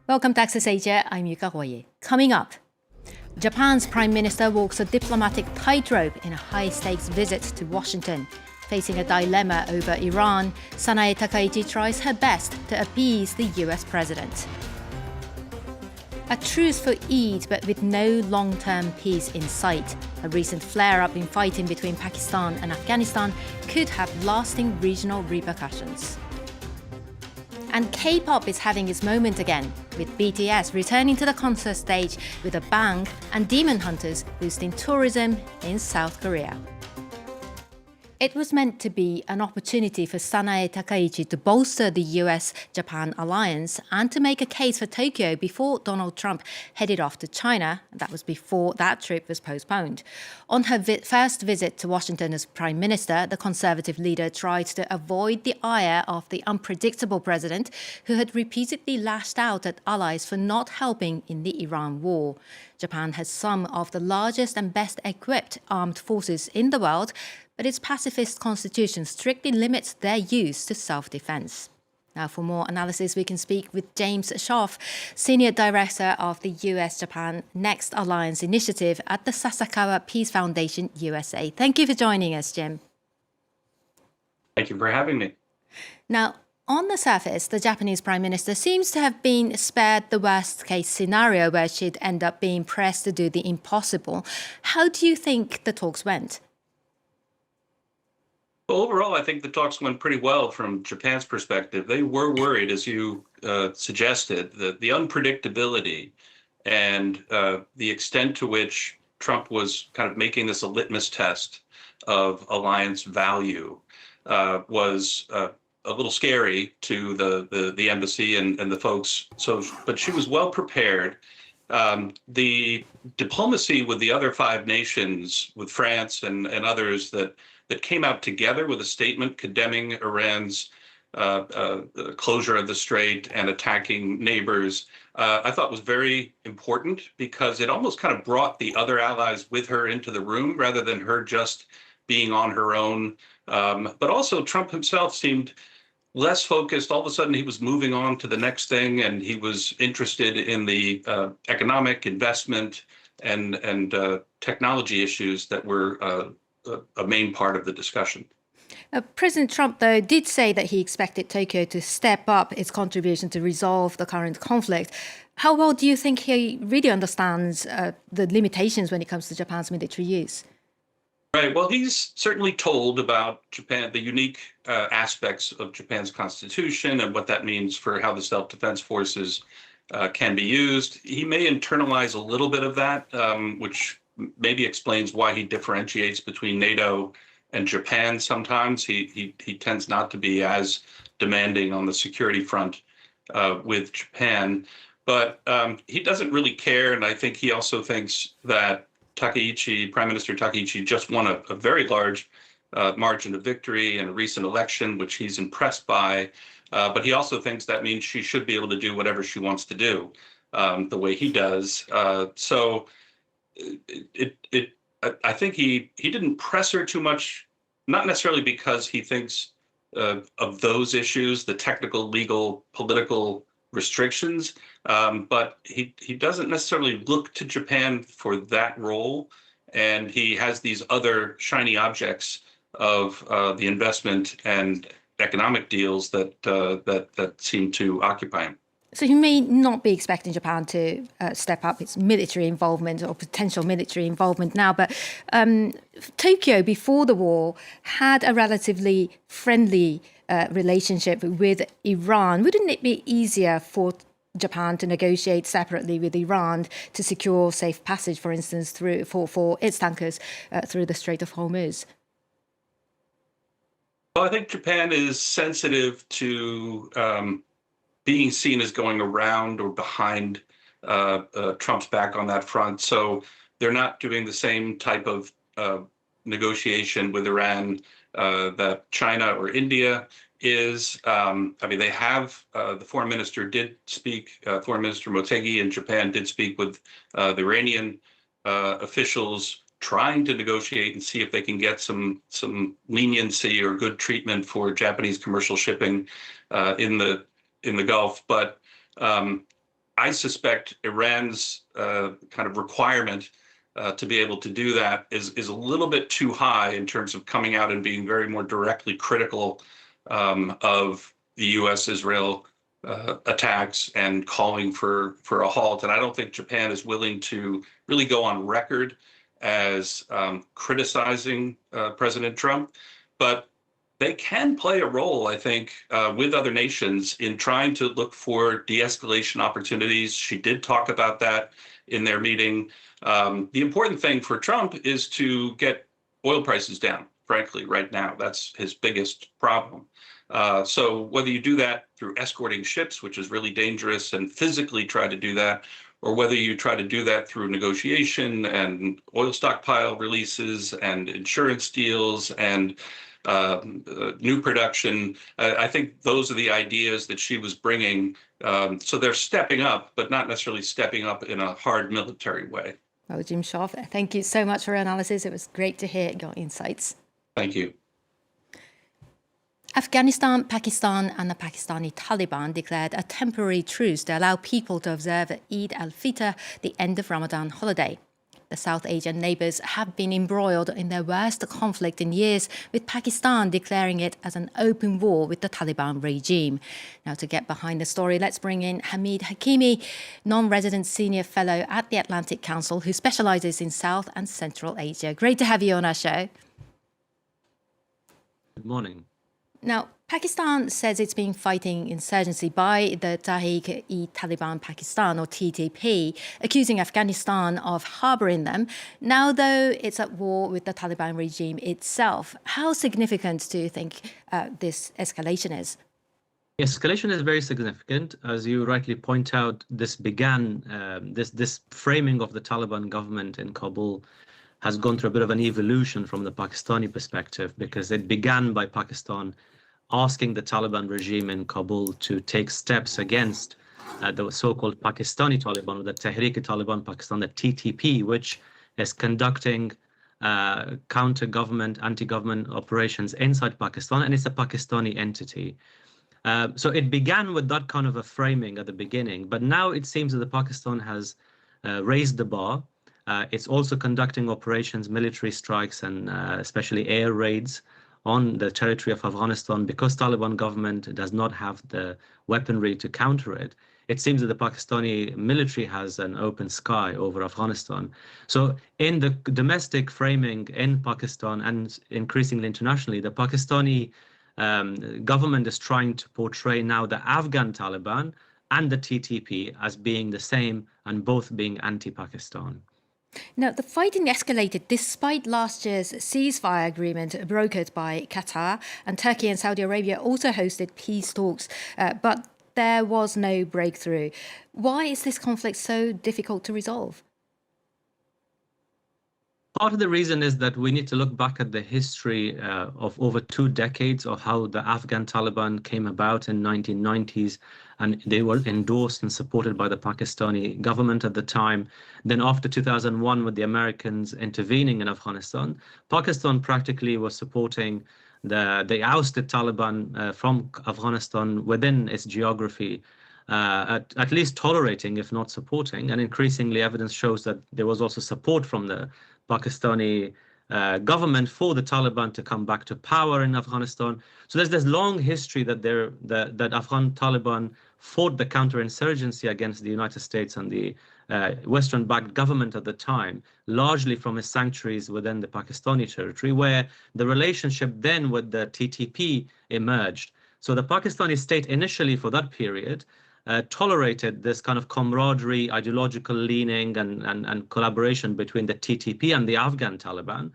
Welcome to Access Asia. I'm Yuka Royer. Coming up, Japan's Prime Minister walks a diplomatic tightrope in a high-stakes visit to Washington. Facing a dilemma over Iran, Sanae Takaichi tries her best to appease the US president. A truce for Eid, but with no long-term peace in sight. A recent flare-up in fighting between Pakistan and Afghanistan could have lasting regional repercussions. And K-pop is having its moment again, with BTS returning to the concert stage with a bang and Demon Hunters boosting tourism in South Korea. It was meant to be an opportunity for Sanae Takaichi to bolster the US-Japan alliance and to make a case for Tokyo before Donald Trump headed off to China. That was before that trip was postponed. On her first visit to Washington as Prime Minister, the Conservative leader tried to avoid the ire of the unpredictable president, who had repeatedly lashed out at allies for not helping in the Iran war. Japan has some of the largest and best equipped armed forces in the world, but its pacifist constitution strictly limits their use to self-defense. Now, for more analysis, we can speak with James Schoff, Senior Director of the US-Japan Next Alliance Initiative at the Sasakawa Peace Foundation USA. Thank you for joining us, Jim. Thank you for having me. Now, on the surface, the Japanese Prime Minister seems to have been spared the worst-case scenario where she'd end up being pressed to do the impossible. How do you think the talks went? Well, overall, I think the talks went pretty well from Japan's perspective. They were worried, as you suggested, that the unpredictability and the extent to which Trump was kind of making this a litmus test of alliance value was a little scary to the embassy and the folks. But she was well prepared. The diplomacy with the other five nations, with France and others, that came out together with a statement condemning Iran's closure of the strait and attacking neighbors, I thought was very important, because it almost kind of brought the other allies with her into the room rather than her just being on her own. But also Trump himself seemed less focused. All of a sudden, he was moving on to the next thing, and he was interested in the economic investment and technology issues that were a main part of the discussion. President Trump, though, did say that he expected Tokyo to step up its contribution to resolve the current conflict. How well do you think he really understands the limitations when it comes to Japan's military use? Right. Well, he's certainly told about Japan, the unique aspects of Japan's constitution and what that means for how the self-defense forces can be used. He may internalize a little bit of that, which maybe explains why he differentiates between NATO and Japan sometimes. He tends not to be as demanding on the security front with Japan, but he doesn't really care. And I think he also thinks that Prime Minister Takaichi, just won a very large margin of victory in a recent election, which he's impressed by. But he also thinks that means she should be able to do whatever she wants to do the way he does. So I think he didn't press her too much, not necessarily because he thinks of those issues, the technical, legal, political restrictions, but he doesn't necessarily look to Japan for that role, and he has these other shiny objects of the investment and economic deals that seem to occupy him. So he may not be expecting Japan to step up its military involvement or potential military involvement now, but Tokyo, before the war, had a relatively friendly relationship with Iran. Wouldn't it be easier for Japan to negotiate separately with Iran to secure safe passage, for instance, for its tankers through the Strait of Hormuz? Well, I think Japan is sensitive to being seen as going around or behind Trump's back on that front. So they're not doing the same type of negotiation with Iran that China or India is. I mean, they have, the foreign minister did speak, Foreign Minister Motegi in Japan did speak with the Iranian officials, trying to negotiate and see if they can get some leniency or good treatment for Japanese commercial shipping in the Gulf. But I suspect Iran's kind of requirement to be able to do that is a little bit too high in terms of coming out and being very more directly critical of the U.S.-Israel attacks and calling for a halt. And I don't think Japan is willing to really go on record as criticizing President Trump, but they can play a role, I think, with other nations in trying to look for de-escalation opportunities. She did talk about that in their meeting. The important thing for Trump is to get oil prices down, frankly, right now. That's his biggest problem. So whether you do that through escorting ships, which is really dangerous, and physically try to do that, or whether you try to do that through negotiation and oil stockpile releases and insurance deals and new production, I think those are the ideas that she was bringing. So they're stepping up, but not necessarily stepping up in a hard military way. Well, James Schoff, thank you so much for your analysis. It was great to hear your insights. Thank you. Afghanistan, Pakistan and the Pakistani Taliban declared a temporary truce to allow people to observe Eid al-Fitr, the end of Ramadan holiday. The South Asian neighbours have been embroiled in their worst conflict in years, with Pakistan declaring it as an open war with the Taliban regime. Now, to get behind the story, let's bring in Hamid Hakimi, non-resident senior fellow at the Atlantic Council, who specialises in South and Central Asia. Great to have you on our show. Good morning. Now, Pakistan says it's been fighting insurgency by the Tehrik-e-Taliban Pakistan, or TTP, accusing Afghanistan of harbouring them. Now, though, it's at war with the Taliban regime itself. How significant do you think this escalation is? Escalation is very significant. As you rightly point out, this began, this framing of the Taliban government in Kabul has gone through a bit of an evolution from the Pakistani perspective, because it began by Pakistan asking the Taliban regime in Kabul to take steps against the so-called Pakistani Taliban, or the Tehrik-e-Taliban Pakistan, the TTP, which is conducting counter-government, anti-government operations inside Pakistan, and it's a Pakistani entity. So it began with that kind of a framing at the beginning, but now it seems that the Pakistan has raised the bar. It's also conducting operations, military strikes, and especially air raids on the territory of Afghanistan, because Taliban government does not have the weaponry to counter it. It seems that the Pakistani military has an open sky over Afghanistan. So in the domestic framing in Pakistan and increasingly internationally, the Pakistani government is trying to portray now the Afghan Taliban and the TTP as being the same, and both being anti-Pakistan. Now, the fighting escalated despite last year's ceasefire agreement brokered by Qatar, and Turkey and Saudi Arabia also hosted peace talks, but there was no breakthrough. Why is this conflict so difficult to resolve? Part of the reason is that we need to look back at the history of over 2 decades of how the Afghan Taliban came about in 1990s, and they were endorsed and supported by the Pakistani government at the time. Then after 2001, with the Americans intervening in Afghanistan, Pakistan practically was supporting the ousted Taliban from Afghanistan within its geography, at least tolerating, if not supporting. And increasingly, evidence shows that there was also support from the Pakistani government for the Taliban to come back to power in Afghanistan. So there's this long history that that Afghan Taliban fought the counterinsurgency against the United States and the Western-backed government at the time, largely from its sanctuaries within the Pakistani territory, where the relationship then with the TTP emerged. So the Pakistani state initially, for that period, tolerated this kind of camaraderie, ideological leaning, and collaboration between the TTP and the Afghan Taliban,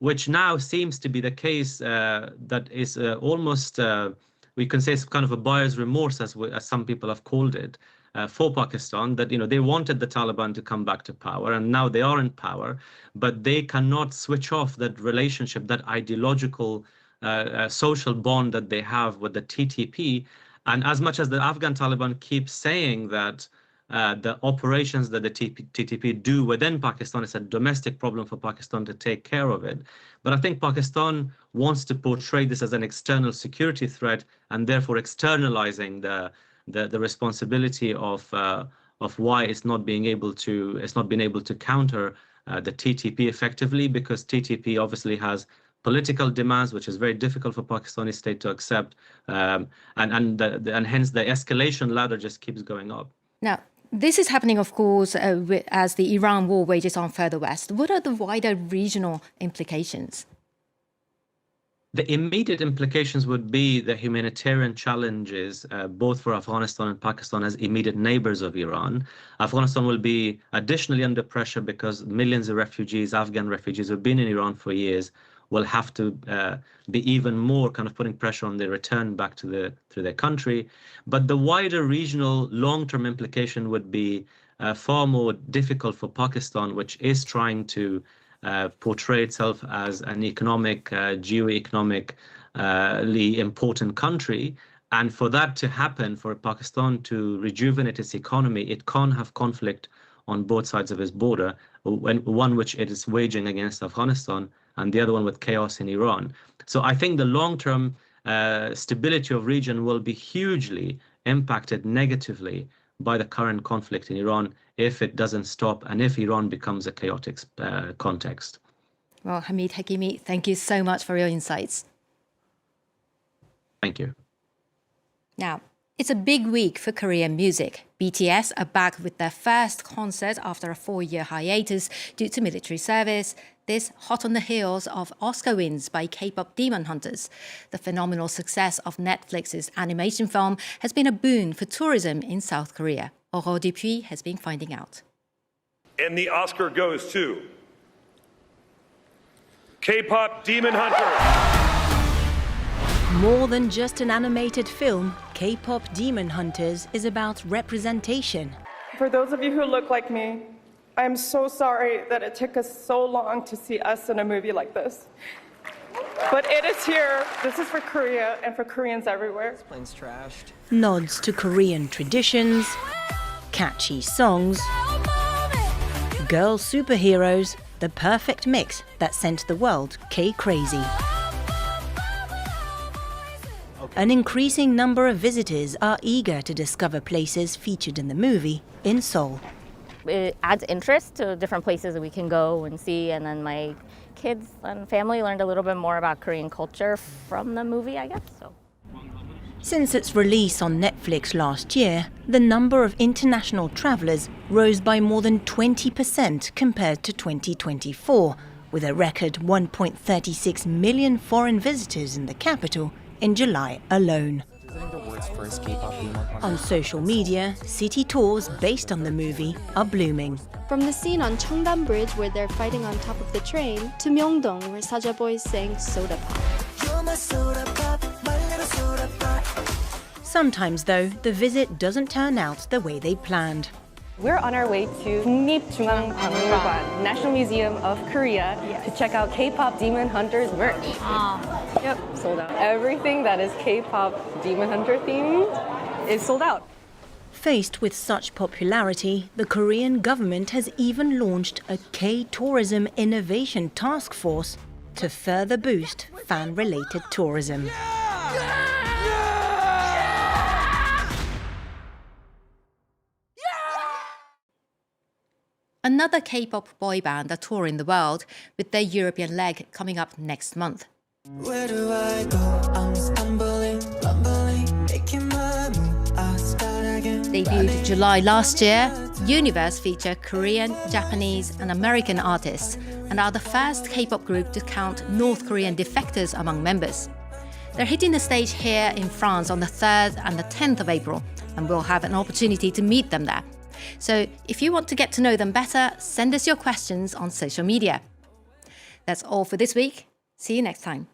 which now seems to be the case. That is almost, we can say, it's kind of a buyer's remorse, as some people have called it, for Pakistan, that they wanted the Taliban to come back to power, and now they are in power, but they cannot switch off that relationship, that ideological social bond that they have with the TTP. And as much as the Afghan Taliban keeps saying that the operations that the TTP do within Pakistan is a domestic problem for Pakistan to take care of it, but I think Pakistan wants to portray this as an external security threat, and therefore externalizing the responsibility of why it's not been able to counter the TTP effectively, because TTP obviously has political demands, which is very difficult for Pakistani state to accept, and hence the escalation ladder just keeps going up. Now, this is happening, of course, as the Iran war wages on further west. What are the wider regional implications? The immediate implications would be the humanitarian challenges, both for Afghanistan and Pakistan as immediate neighbors of Iran. Afghanistan will be additionally under pressure because millions of refugees, Afghan refugees who've been in Iran for years, will have to be even more kind of putting pressure on their return back to their country. But the wider regional long-term implication would be far more difficult for Pakistan, which is trying to portray itself as an geo-economically important country. And for that to happen, for Pakistan to rejuvenate its economy, it can't have conflict on both sides of its border, one which it is waging against Afghanistan and the other one with chaos in Iran. So I think the long-term stability of region will be hugely impacted negatively by the current conflict in Iran if it doesn't stop and if Iran becomes a chaotic context. Well, Hamid Hakimi, thank you so much for your insights. Thank you. Now, it's a big week for Korean music. BTS are back with their first concert after a 4-year hiatus due to military service. This hot on the heels of Oscar wins by K-pop Demon Hunters. The phenomenal success of Netflix's animation film has been a boon for tourism in South Korea. Aurore Dupuis has been finding out. And the Oscar goes to K-pop Demon Hunters. More than just an animated film, K-pop Demon Hunters is about representation. For those of you who look like me, I'm so sorry that it took us so long to see us in a movie like this. But it is here. This is for Korea and for Koreans everywhere. This plane's trashed. Nods to Korean traditions, catchy songs, girl superheroes, the perfect mix that sent the world K-crazy. An increasing number of visitors are eager to discover places featured in the movie in Seoul. It adds interest to different places that we can go and see, and then my kids and family learned a little bit more about Korean culture from the movie, I guess. So. Since its release on Netflix last year, the number of international travelers rose by more than 20% compared to 2024, with a record 1.36 million foreign visitors in the capital in July alone. On social media, city tours based on the movie are blooming. From the scene on Cheongdam Bridge where they're fighting on top of the train, to Myeongdong where Saja Boys sang Soda Pop. Sometimes, though, the visit doesn't turn out the way they planned. We're on our way to 국립중앙박물관, National Museum of Korea, to check out K-pop Demon Hunters merch. Yep, sold out. Everything that is K-pop Demon Hunter themed is sold out. Faced with such popularity, the Korean government has even launched a K-Tourism Innovation Task Force to further boost fan-related tourism. Another K-pop boy band are touring the world, with their European leg coming up next month. Where do I go? I'm stumbling, bumbling, making my move. I start again. Debuted July last year, Universe feature Korean, Japanese and American artists and are the first K-pop group to count North Korean defectors among members. They're hitting the stage here in France on the 3rd and the 10th of April, and we'll have an opportunity to meet them there. So if you want to get to know them better, send us your questions on social media. That's all for this week. See you next time.